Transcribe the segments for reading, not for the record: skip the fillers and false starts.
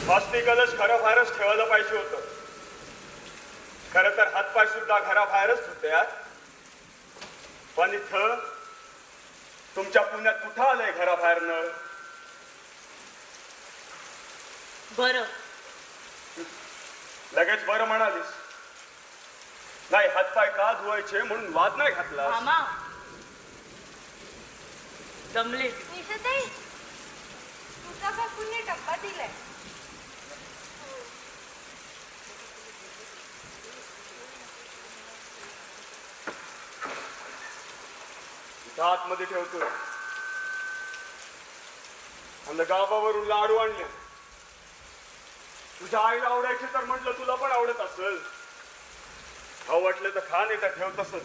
हस्ती कलश घराबाहेरच ठेवायला पाहिजे होतं. खरं तर हातपाय सुद्धा घराबाहेरच होते यार. पण इथं तुमच्या पुण्यात कुठं आलंय घराबाहेर नळ? बरं लगेच बरं म्हणालीस. नाही हातपाय का धुवायचे म्हणून वाद नाही घातला. मामा दमले. निशाताई, तुझा काकूंनी डब्बा दिलाय. आतमध्ये ठेवतोय. आणि गावावरून लाडू आणले. तुझ्या आईला आवडायचे तर म्हटलं तुला पण आवडत असेल. खाऊ वाटलं तर खा, नाही तर ठेव तसंच.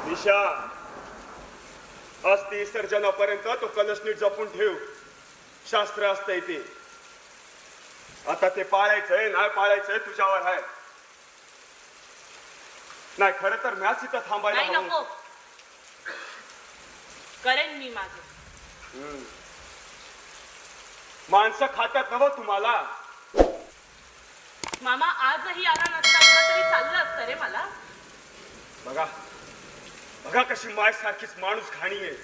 निशा, अस्ति विसर्जनापर्यंत तो कलश नीट जपून ठेव. शास्त्र असतंय ते. आता ते पाळायचंय नाही पाळायचंय तुझ्यावर आहे. नाही खरं तर मॅच इथं थांबायला नाही हवं. नको, करेन मी माझं. माणसं खात्यात नवं तुम्हाला. मामा आजही आला नसता तरी चाललं असतं रे मला. बघा बघा कशी माय सारखीच माणूस घाणी आहे.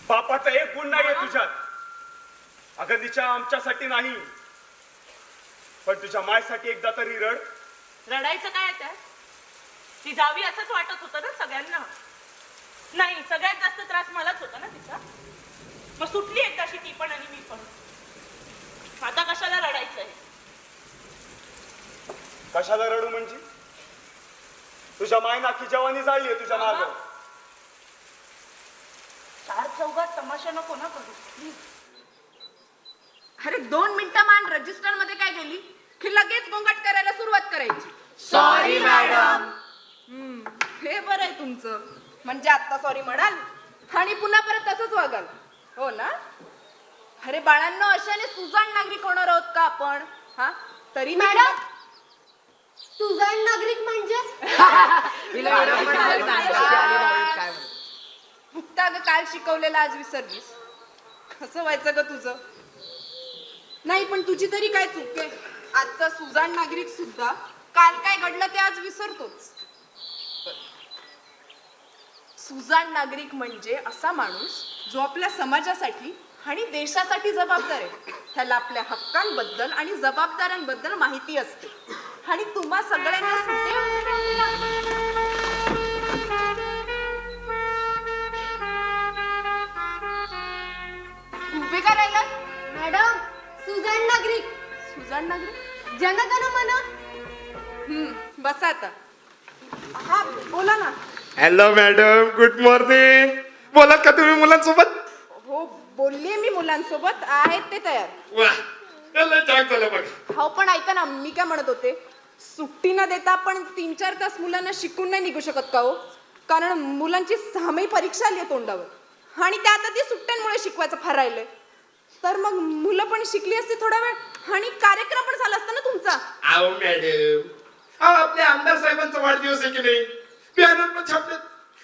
बापाचा एक गुण नाहीये तुझ्यात. अगं तिच्या आमच्यासाठी नाही पण तुझ्या मायसाठी एकदा तरी रड. रडायचं काय त्या? ती जावी असंच वाटत होतं ना सगळ्यांना. नाही सगळ्यात जास्त त्रास मलाच होता ना तिचा. मग सुटली एकदाशी ती पण आणि मी पण. आता कशाला रडायचंय? कशाला रडू म्हणजे? तुझ्या माय नाकी जवानी जाळीये तुझ्या माग. चार चौघात तमाशा नको ना करू प्लीज. अरे 2 मिनिटं मान रजिस्टर मध्ये काय गेली की लगेच गोंगाट करायला सुरुवात करायची. Sorry madam. हे बरं आहे तुमचं. म्हणजे आता सॉरी म्हणाल आणि पुन्हा परत तसंच वागाल. हो ना? अरे बाळांनो, अशाने सुजाण नागरिक होणार आहोत का आपण? हा तरी मॅडम, सुजाण नागरिक म्हणजे मुक्ता ग, काल शिकवलेलं आज विसरलीस. कसं व्हायचं ग तुझं? नाही पण तुझी तरी काय चूक आहे. आजचा सुजाण नागरिक सुद्धा काल काय घडलं ते आज विसरतोच. सुजाण नागरिक म्हणजे असा माणूस जो आपल्या समाजासाठी आणि देशासाठी जबाबदार आहे. त्याला आपल्या हक्कांबद्दल आणि जबाबदाऱ्यांबद्दल माहिती असते आणि तुम्हा सगळ्यांना उभे करायला. मॅडम, सुजाण नागरिक. सुजाण नागरिक जनगण मन. बसा आता. हा बोला ना. Hello madam, good morning. बोलात का तुम्ही मुलांसोबत? हो बोललीये मी मुलांसोबत. आहेत ते तयार. वा, चला छान झालं बघ. हो पण ऐका ना, मी काय म्हणत होते, सुट्टी न देता आपण 3-4 तास मुलांना शिकून नाही निघू शकत का हो? कारण मुलांची 6वी परीक्षा आली आहे तोंडावर आणि त्या आता ती सुट्ट्यांमुळे शिकवायचं फार राहिलंय. तर मग मुलं पण शिकली असती थोडा वेळ आणि कार्यक्रम पण झाला असता ना तुमचा. आओ मॅडम, आपल्या आमदार साहेबांचा वाढदिवस आहे की नाही? बॅनर पण छापलेत.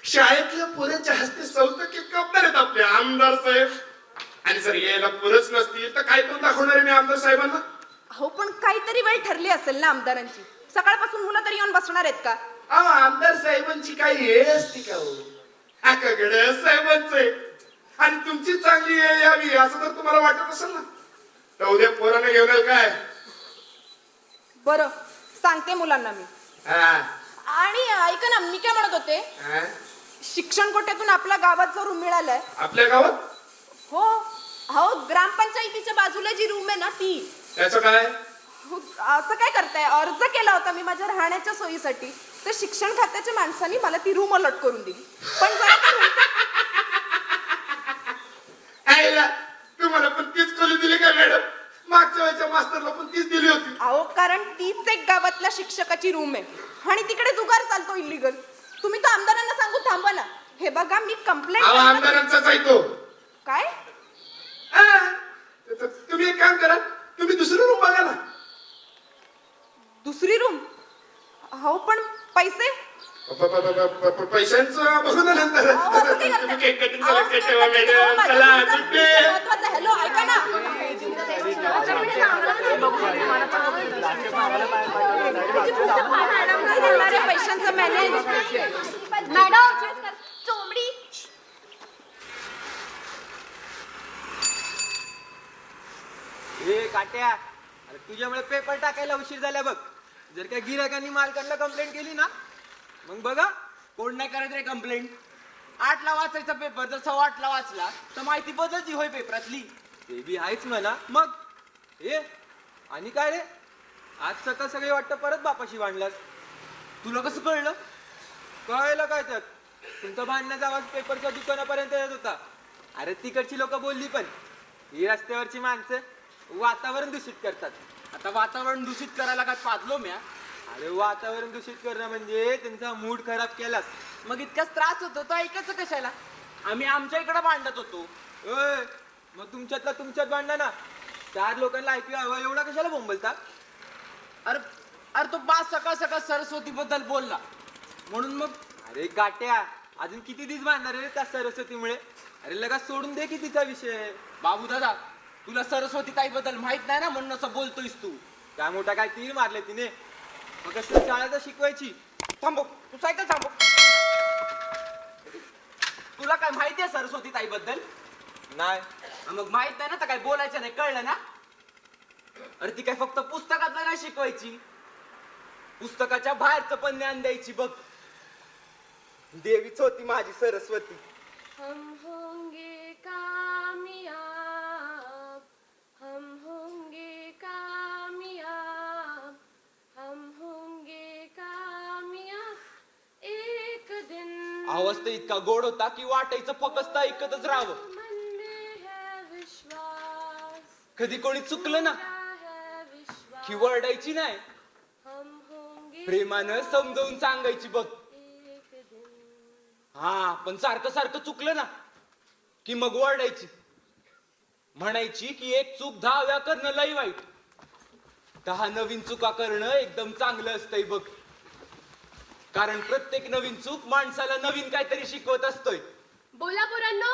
शाळेतल्या पोरांच्या हस्ते सौत केक कापणार आहेत आपले आमदार साहेब. आणि जर यायला पोरच नसतील तर काय करून दाखवणार आहे मी आमदार साहेबांना? हो पण काहीतरी वेळ ठरली असेल ना आमदारांची. सकाळपासून मुलं तरी येऊन बसणार आहेत का? आमदार साहेबांची काही वेळ असते का हो? आकाकडे साहेबांचे आणि तुमची चांगली वेळ यावी असं जर तुम्हाला वाटत असेल ना तर उद्या पोराने घेऊन येईल काय? बरं सांगते मुलांना मी. आणि ऐका ना, मी काय म्हणत होते, शिक्षण कोट्यातून आपल्या गावात जो रूम मिळालाय. आपल्या गावात? हो हो, ग्रामपंचायतीच्या बाजूला जी रूम आहे ना ती. त्याचं काय? हो, असं काय करताय? अर्ज केला होता मी माझ्या राहण्याच्या सोयीसाठी. तर शिक्षण खात्याच्या माणसांनी मला ती रूम अलॉट करून दिली. पण जरा तुम्हाला पण तीच खोली दिली का मॅडम? मागच्या वेळच्या मास्तरला पण तीच दिली होती. अहो कारण तीच एक गावातल्या शिक्षकाची रूम आहे आणि तिकडे जुगार चालतो इलिगल. तुम्ही तर आमदारांना सांगू थांबा ना. हे बघा मी कंप्लेंट. आमदारांचाच आहे तो. काय? तुम्ही एक काम करा, तुम्ही दुसरी रूम बघा ना. दुसरी रूम? हो पण पैसे? पैशांचं बघू ना नंतर अहो, असं काय करताय? तुम्ही केक कटिंग अहो, केक ठेवा केक मॅडम कटिंग चला माझ्या गुड डे महत्वाचं. हॅलो ऐका ना होणारे पैशांचं मॅनेज. मॅडम चोमडी ए काट्या अरे तुझ्यामुळे पेपर टाकायला उशीर झाला बघ. जर का गिराकांनी मालकांना कंप्लेंट केली ना मग बघा कोण नाही करत रे कंप्लेंट. 8ला वाचायचा पेपर जर 8:15 वाचला तर माहिती बदलती होय पेपरातली. ते बी आहेच म्हणा मग. ए आणि काय रे आज सकाळ सगळी वाटतं परत बापाशी भांडलास. तुला कसं कळलं? कळलं काय त्यात? तुमचा भांडण्याचा आवाज पेपरच्या दुकानापर्यंत येत होता. अरे तिकडची लोक बोलली पण ही रस्त्यावरची माणसं वातावरण दूषित करतात. आता वातावरण दूषित करायला काय पाजलो म्या? अरे वातावरण दूषित करणं म्हणजे त्यांचा मूड खराब केलास. मग इतकाच त्रास होतो तो ऐकायचं कशाला? आम्ही आमच्या इकडे भांडत होतो. ओय मग तुमच्यातला तुमच्यात भांडा ना. 4 लोकांना ऐकू हवं एवढा कशाला बोंबलता? अरे अरे तो बा सकाळ सकाळ सरस्वती बद्दल बोलला म्हणून मग. अरे गाट्या अजून किती दिवस भांडणार रे त्या सरस्वतीमुळे? अरे लगा सोडून दे की तिचा विषय. बाबू दादा तुला सरस्वती ताई बद्दल माहित नाही ना म्हणून असं बोलतोयस तू. काय मोठा काय तीर मारले तिने. मग कसं शाळेत शिकवायची. थांबव तू सायकल थांबव. तुला काय माहिती आहे सरस्वती ताई बद्दल? नाही. मग माहित नाही ना तर काय बोलायचं नाही कळलं ना? अरे ती काय फक्त पुस्तकातलं नाही शिकवायची. पुस्तकाच्या बाहेरचं पण ज्ञान द्यायची बघ. देवीच होती माझी सरस्वती. हम होंगे कामयाब हम होंगे कामयाब हम होंगे कामयाब एक दिन आवाज तर इतका गोड होता की वाटायचं फक्त ऐकतच राहावं. मन में है विश्वास कधी कोणी चुकलं ना है विश्वास की वरडायची नाही. हम होंगे प्रेमानं समजावून सांगायची बघ. एक दिन हा पण सारखं सारखं चुकलं ना की मग वरडायची. म्हणायची की एक चूक 10 वेळा करणं लई वाईट. 10 नवीन चुका करणं एकदम चांगलं असतंय बघ. कारण प्रत्येक नवीन चूक माणसाला नवीन काहीतरी शिकवत असतोय. बोला पोरांनो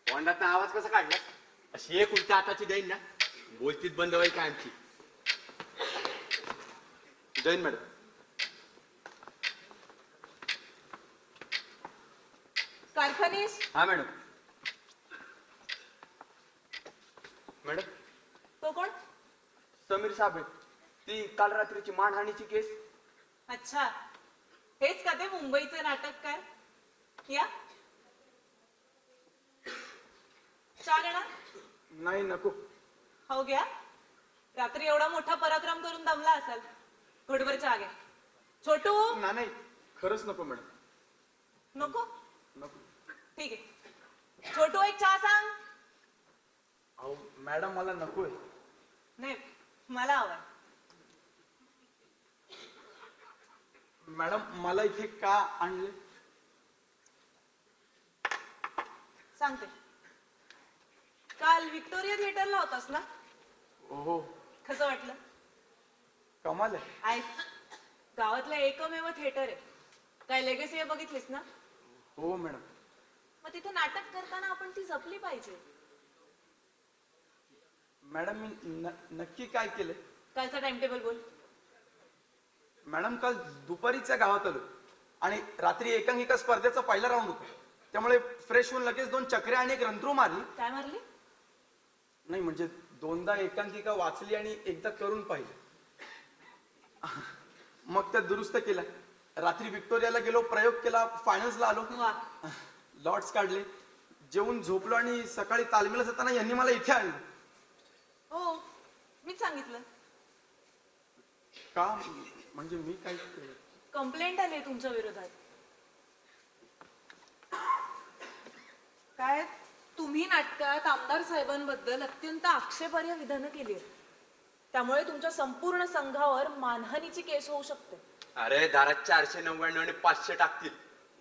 तोंडाचा आवाज कसा काढला? अशी एक उलट्या हाताची देईन ना बोलतीत बंद व्हाय काय आमची. जैन मॅडम. कारखानीस हा मॅडम. मॅडम तो कोण? समीर साबळे. ती काल रात्रीची मानहानीची केस. अच्छा हेच का ते मुंबईचं नाटक काय? या चहा घेणार? नाही नको. हो घ्या. रात्री एवढा मोठा पराक्रम करून दमला असाल. घोटभर चहा घ्या. छोटू नाही खरंच नको मॅडम. नको? नको. ठीक आहे. छोटू एक चहा सांग. अहो मॅडम मला नकोय. नाही मला हवाय. मॅडम मला इथे का आणले? सांगते. काल विक्टोरिया थिएटरला होतास ना? हो. कसं वाटलं? कमाल आहे. आहेच. गावातलं एकमेव थिएटर आहे. काय लेगेसी आहे बघितलीस ना? हो मॅडम. मग तिथे नाटक करताना आपण ती जपली पाहिजे. मॅडम मी नक्की काय केलं? कालचा टाइम टेबल बोल. मॅडम काल दुपारीच्या गावात आलो आणि रात्री एकांकिका स्पर्धेचा पहिला राऊंड होता. त्यामुळे फ्रेश होऊन लगेच 2 चक्र्या आणि एक रंध्रू मारली. काय मारली? नाही म्हणजे 2दा एकांकिका वाचली आणि एकदा करून पाहिलं. मग त्या दुरुस्त केल्या. रात्री विक्टोरियाला गेलो, प्रयोग केला, फायनल्सला आलो, वा. लॉट्स काढले, जेवून झोपलो आणि सकाळी तालमीला जाताना यांनी मला इथे आणलं. हो मीच सांगितलं. का म्हणजे मी काय केलं? कंप्लेंट आली आहे तुमच्या विरोधात. काय तुम्ही नाटकात आमदार साहेबांबद्दल अत्यंत आक्षेपार्ह विधानं केली आहेत. त्यामुळे तुमच्या संपूर्ण संघावर मानहानीची केस होऊ शकते. अरे दारात 499 आणि 500 टाकतील.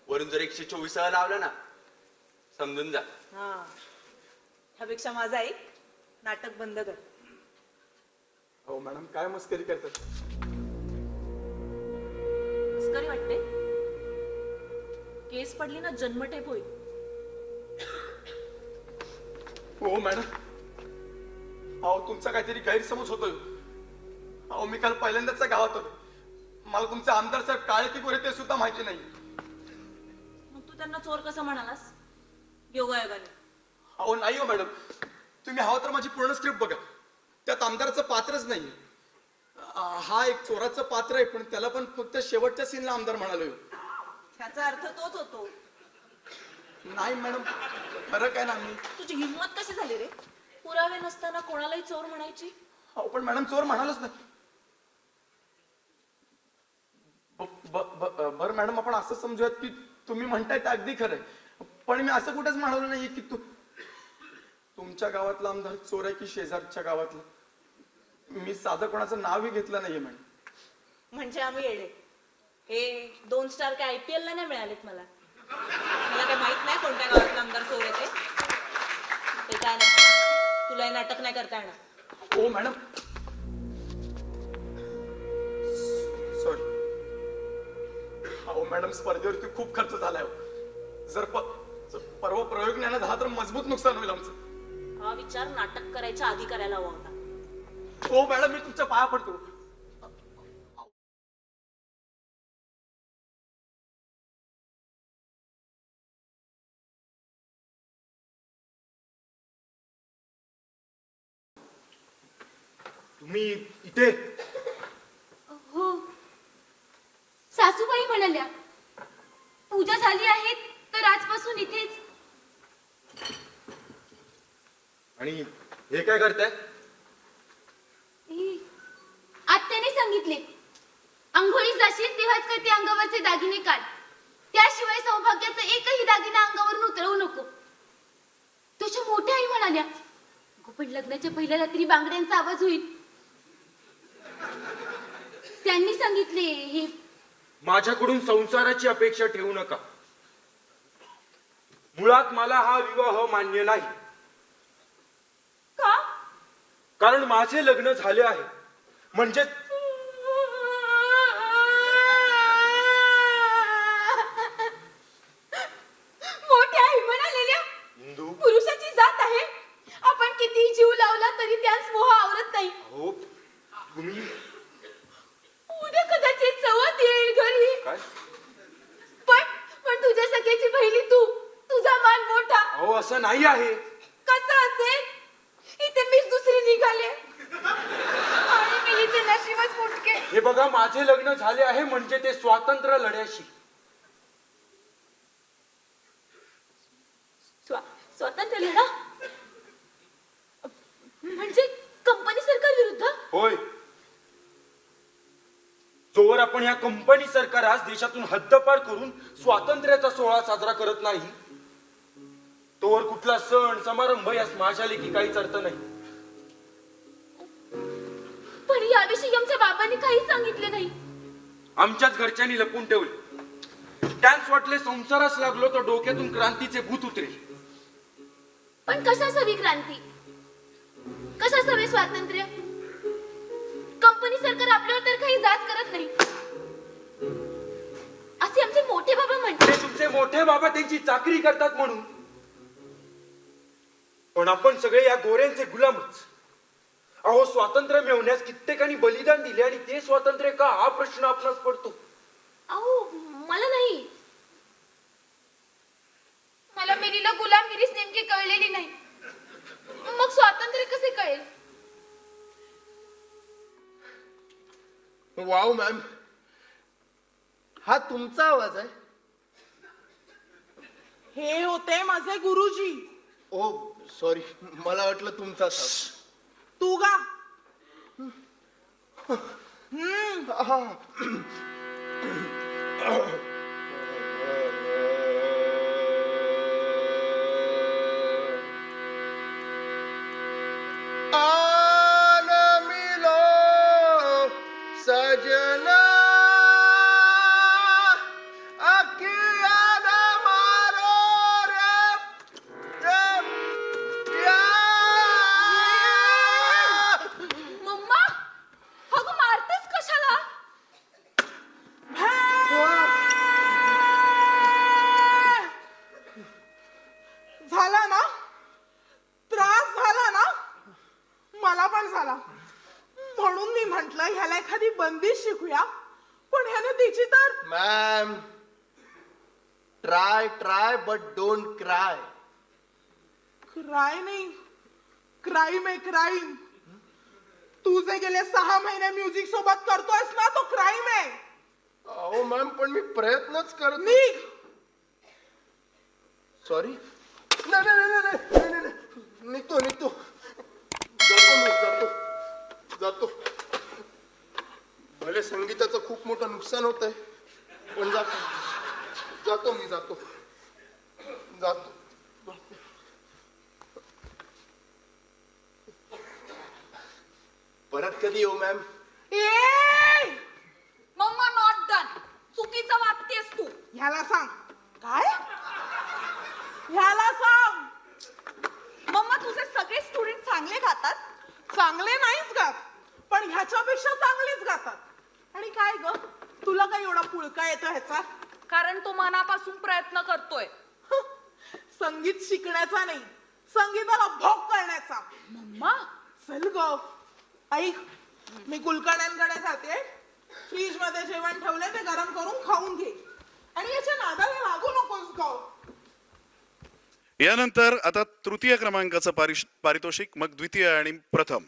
वरून जर 124 लावलं ना, समजून जा. हा, ह्यापेक्षा माझा एक नाटक बंद कर. हो मॅडम, काय मस्करी करतात? मस्करी वाटते? केस पडली ना जन्मठेप होईल. हो मॅडम. अहो तुमचा काहीतरी गैरसमज होतोय. अहो मी काल पहिल्यांदाच गावात होतो. मला तुमचे आमदार साहेब काळे की गोरे ते सुद्धा माहिती नाही. मग तू त्यांना चोर कसं म्हणालास? योगायोगाने. अहो नाही हो मॅडम, तुम्ही हवं तर माझी पूर्ण स्क्रिप्ट बघा. त्यात आमदाराचं पात्रच नाही. हा एक चोराचं पात्र आहे, पण त्याला पण फक्त शेवटच्या सीनला आमदार म्हणालो. ह्याचा अर्थ तोच होतो. नाही मॅडम, फरक आहे ना. मी तुझी हिंमत कशी झाली रे? पुरावे नसताना कोणालाही चोर म्हणायची? अहो पण मॅडम चोर म्हणालच नाही. बरं मॅडम, आपण असं समजूयात की तुम्ही म्हणताय ते अगदी खरंय, पण मी असं कुठेच म्हणालो नाहीये की तुमच्या गावातला आमदार चोर आहे की शेजारच्या गावातला. मी साधं कोणाचं नावही घेतलं नाहीये मॅडम. म्हणजे आम्ही येडे. हे 2 स्टार काय IPL ला नाही मिळालेत मला. मला काय माहित नाही कोणत्या गावातला आमदार चोर येते. ते काय नाही, तुला हे नाटक नाही करता येणार. हो मॅडम, सॉरी. हो मॅडम, स्पर्धेवरती खूप खर्च झालाय. जर परवा प्रयोग नाही झाला तर मजबूत नुकसान होईल आमचं. हा विचार नाटक करायच्या आधी करायला हवा होता. हो मॅडम, मी तुमच्या पाया पडतो. तुम्ही इथे? हो, सासूबाई म्हणाल्या पूजा झाली आहे तर आजपासून इथेच. आणि हे काय करताय? आत्याने सांगितले अंघोळी जाशील तेव्हाच काय ते अंगावरचे दागिने काढ. त्याशिवाय सौभाग्याचा एकही दागिना अंगावरून उतरवू नको. तुझ्या मोठ्या आई म्हणाल्या पण लग्नाच्या पहिल्या रात्री बांगड्यांचा आवाज होईल. त्यांनी सांगितले हे माझ्याकडून संसाराची अपेक्षा ठेवू नका. मुळात मला हा विवाह मान्य नाही. का? कारण माझे लग्न झाले आहे. म्हणजे मोठ्या आई म्हणालेल्या हिंदू पुरुषाची जात आहे. आपण कितीही जीव लावला तरी त्यास मोह आवरत नाही. हो, तुम्ही उद्या कदाचित सवत येईल घरी. काय? पण तुझ्या सख्याची बहिणी तुझा मान मोठा. अहो असं नाही आहे. कसं असेल? इथे मीच दुसरी निघाले आणि मी हिचे नशीबच फुटके. हे बघा, माझे लग्न झाले आहे म्हणजे ते स्वातंत्र्य लढ्याशी. स्वातंत्र्य लढा म्हणजे कंपनी सरकार विरुद्ध? होय. जोवर आपण या कंपनी सरकारास देशातून हद्दपार करून स्वातंत्र्याचा सोहळा साजरा करत नाही, तोवर कुठला सण समारंभ यास माझ्या लेखी काहीच अर्थ नाही. पण याविषयी आमच्या बाबांनी काही सांगितले नाही. आमच्याच घरच्यांनी लपून ठेवले. त्याच वाटले संसारास लागलो तर डोक्यातून क्रांतीचे भूत उतरेल. पण कशास हवी क्रांती? कशास हवे स्वातंत्र्य? कंपनी सरकार आपल्यावर तर काही जाच करत नाही असे आमचे मोठे बाबा म्हणतात. ते तुमचे मोठे बाबा त्यांची चाकरी करतात म्हणून. पण आपण सगळे या गोऱ्यांचे गुलामच. अहो, स्वातंत्र्य मिळवण्यास कित्येकांनी बलिदान दिले आणि ते स्वातंत्र्य का, हा प्रश्न आपणास पडतो. अहो मला नाही. मला मेरीला गुलामगिरीच नेमकी कळलेली नाही. मग स्वातंत्र्य कसे कळेल? वाव मॅम, हा तुमचा आवाज आहे? हे होते माझे गुरुजी. ओ सॉरी, मला वाटलं तुमचाच. तू गा. आन मिलो मला पण झाला. म्हणून मी म्हंटल ह्याला एखादी बंदिश शिकूया, पण ह्याने तिची तर ma'am, try but don't cry. Cry नाही, क्राईम आहे क्राईम. तू जे गेले 6 महिने म्युझिक सोबत करतोयस ना, तो क्राईम आहे. अहो मॅम, पण मी प्रयत्नच करत. निघ. सॉरी. नाही. निघतो जातो. भले संगीताचं खूप मोठं नुकसान होत आहे, पण जातो. परत कधी येऊ मॅम? ए! Mamma not done. चुकीचं वागतेस तू. ह्याला सांग. काय? ह्याला सांग. मम्मा तुझे सगळे स्टुडंट चांगले गातात. चांगले नाहीच गात, पण ह्याच्यापेक्षा चांगलीच गातात. आणि काय ग, तुला काय एवढा पुळका येतो ह्याचा? कारण तो मनापासून प्रयत्न करतोय. संगीत शिकण्याचा नाही, संगीताला भोग करण्याचा. मम्मा चल ग, ऐक, मी कुलकर्ण्यांकडे जाते. फ्रीज मध्ये जेवण ठेवले, ते गरम करून खाऊन घे. आणि याच्या नादाला लागू नकोस ग. यानंतर आता तृतीय क्रमांकाचं पारितोषिक, मग द्वितीय आणि प्रथम.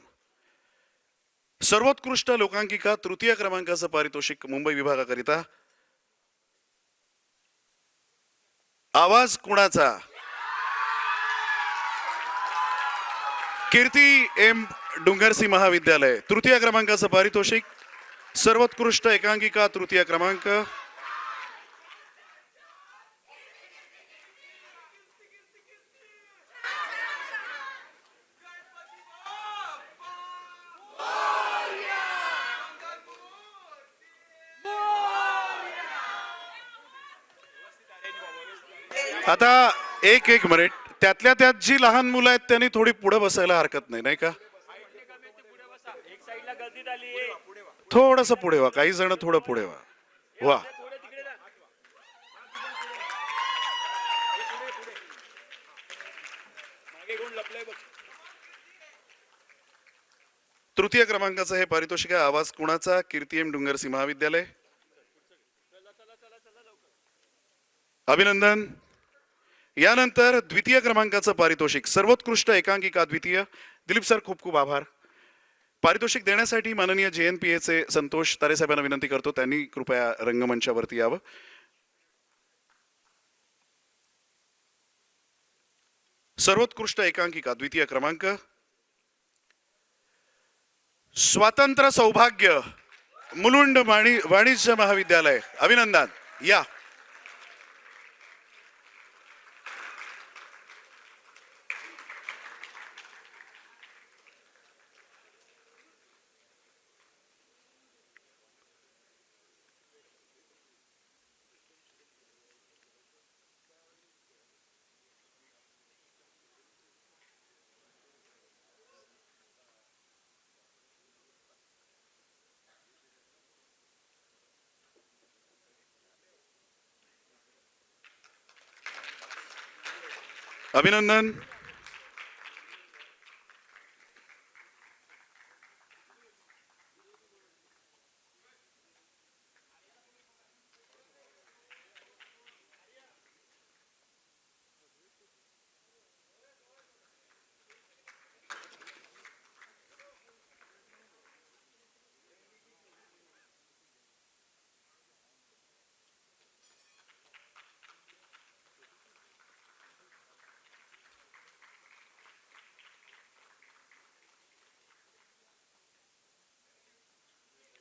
सर्वोत्कृष्ट लोकांकिका तृतीय क्रमांकाचं पारितोषिक मुंबई विभागाकरिता आवाज कुणाचा, कीर्ती एम डुंगरसी महाविद्यालय. तृतीय क्रमांकाचं पारितोषिक, सर्वोत्कृष्ट एकांकिका तृतीय क्रमांक. आता एक मिनिट, त्यातल्या त्यात जी लहान मुलं आहेत त्यांनी थोडी पुढे बसायला हरकत नाही, नाही का? थोडस पुढे व्हा, काही जण थोडं पुढे व्हा. तृतीय क्रमांकाचं हे पारितोषिक आहे, आवाज कुणाचा, कीर्ती एम डुंगरसी महाविद्यालय. अभिनंदन. यानंतर द्वितीय क्रमांकाचं पारितोषिक, सर्वोत्कृष्ट एकांकिका द्वितीय. दिलीप सर, खूप खूप आभार. पारितोषिक देण्यासाठी माननीय JNPA संतोष तारे साहेबांना विनंती करतो, त्यांनी कृपया रंगमंचावरती यावं. सर्वोत्कृष्ट एकांकिका द्वितीय क्रमांक, स्वातंत्र्य सौभाग्य मुलुंड वाणिज्य महाविद्यालय. अभिनंदन. या. अभिनंदन.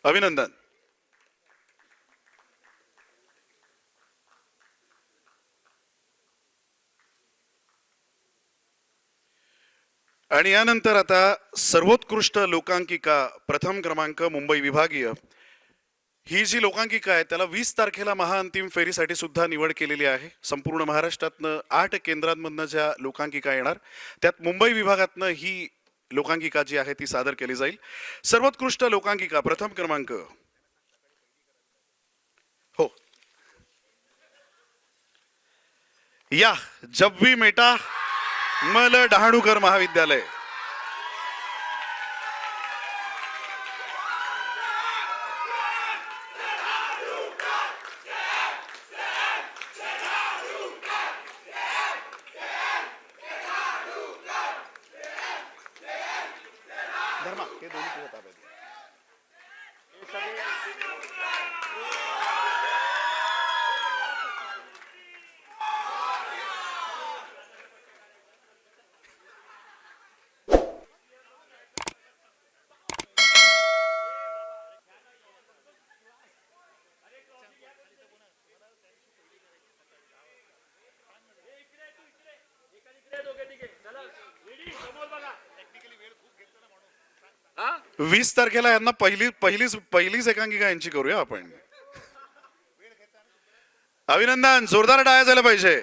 अभिनंदन. आणि यानंतर आता सर्वोत्कृष्ट लोकांकिका प्रथम क्रमांक मुंबई विभागीय. ही जी लोकांकिका आहे त्याला 20 तारखेला महाअंतिम फेरीसाठी सुद्धा निवड केलेली आहे. संपूर्ण महाराष्ट्रातनं 8 केंद्रांमधनं ज्या लोकांकिका येणार त्यात मुंबई विभागातनं ही लोकांकिका जी आहे ती सादर केली जाईल. सर्वोत्कृष्ट लोकांकिका प्रथम क्रमांक. हो या, जब भी मेटा मल डहाणूकर महाविद्यालय. धर्मा ते दोन्ही तुझ्या ताब्यात घे. हा 20 तारखेला यांना पहिलीच एकांकिका यांची करूया आपण. अभिनंदन, जोरदार टाळ्या झाल्या पाहिजे.